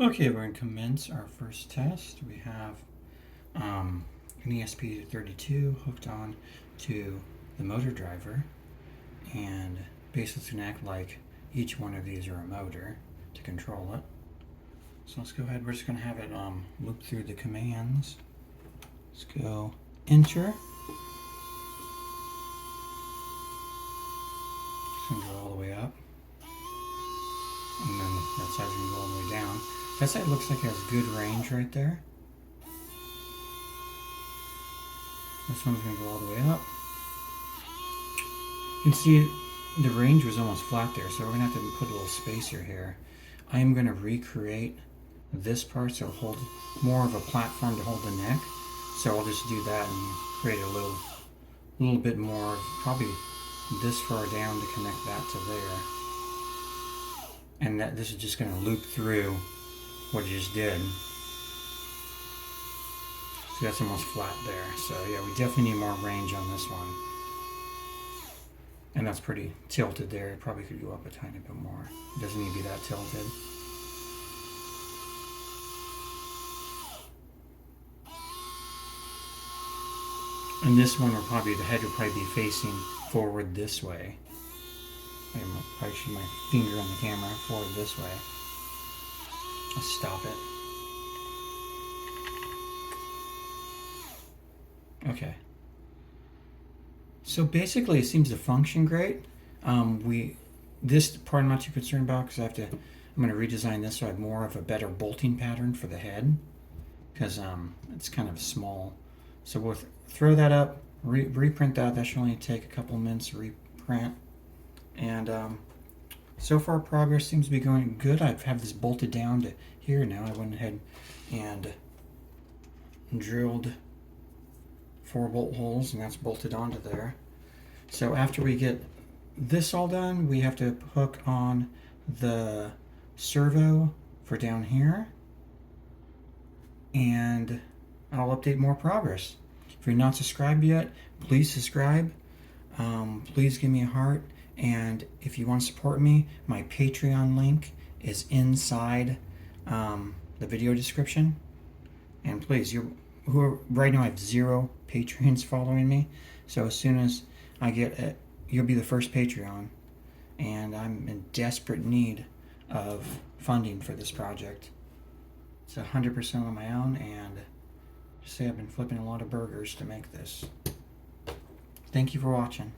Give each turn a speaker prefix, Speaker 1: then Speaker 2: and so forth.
Speaker 1: Okay, we're going to commence our first test. We have an ESP32 hooked on to the motor driver, and basically it's going to act like each one of these are a motor to control it. So let's go ahead. We're just going to have it loop through the commands. Let's go enter. It's going to go all the way up, and then that side's going to go all the way down. That side looks like it has good range right there. This one's going to go all the way up. You can see the range was almost flat there, so we're going to have to put a little spacer here. I am going to recreate this part so it'll hold more of a platform to hold the neck. So I'll just do that and create a little bit more, probably this far down to connect that to there. And that this is just going to loop through what you just did. See, that's almost flat there. So yeah, we definitely need more range on this one. And that's pretty tilted there. It probably could go up a tiny bit more. It doesn't need to be that tilted. And this one will probably, the head will probably be facing forward this way. I probably shoot my finger on the camera forward this way. Let's stop it. Okay. So basically it seems to function great. This part I'm not too concerned about because I'm going to redesign this so I have more of a better bolting pattern for the head because it's kind of small. So we'll throw that up, reprint that. That should only take a couple minutes to reprint. And so far progress seems to be going good. I have this bolted down to here now. I went ahead and drilled 4 bolt holes, and that's bolted onto there. So after we get this all done, we have to hook on the servo for down here, and I'll update more progress. If you're not subscribed yet, please subscribe. Please give me a heart. And if you want to support me, my Patreon link is inside the video description. And please, right now I have 0 Patreons following me. So as soon as I get it, you'll be the first Patreon. And I'm in desperate need of funding for this project. It's 100% on my own, and just say I've been flipping a lot of burgers to make this. Thank you for watching.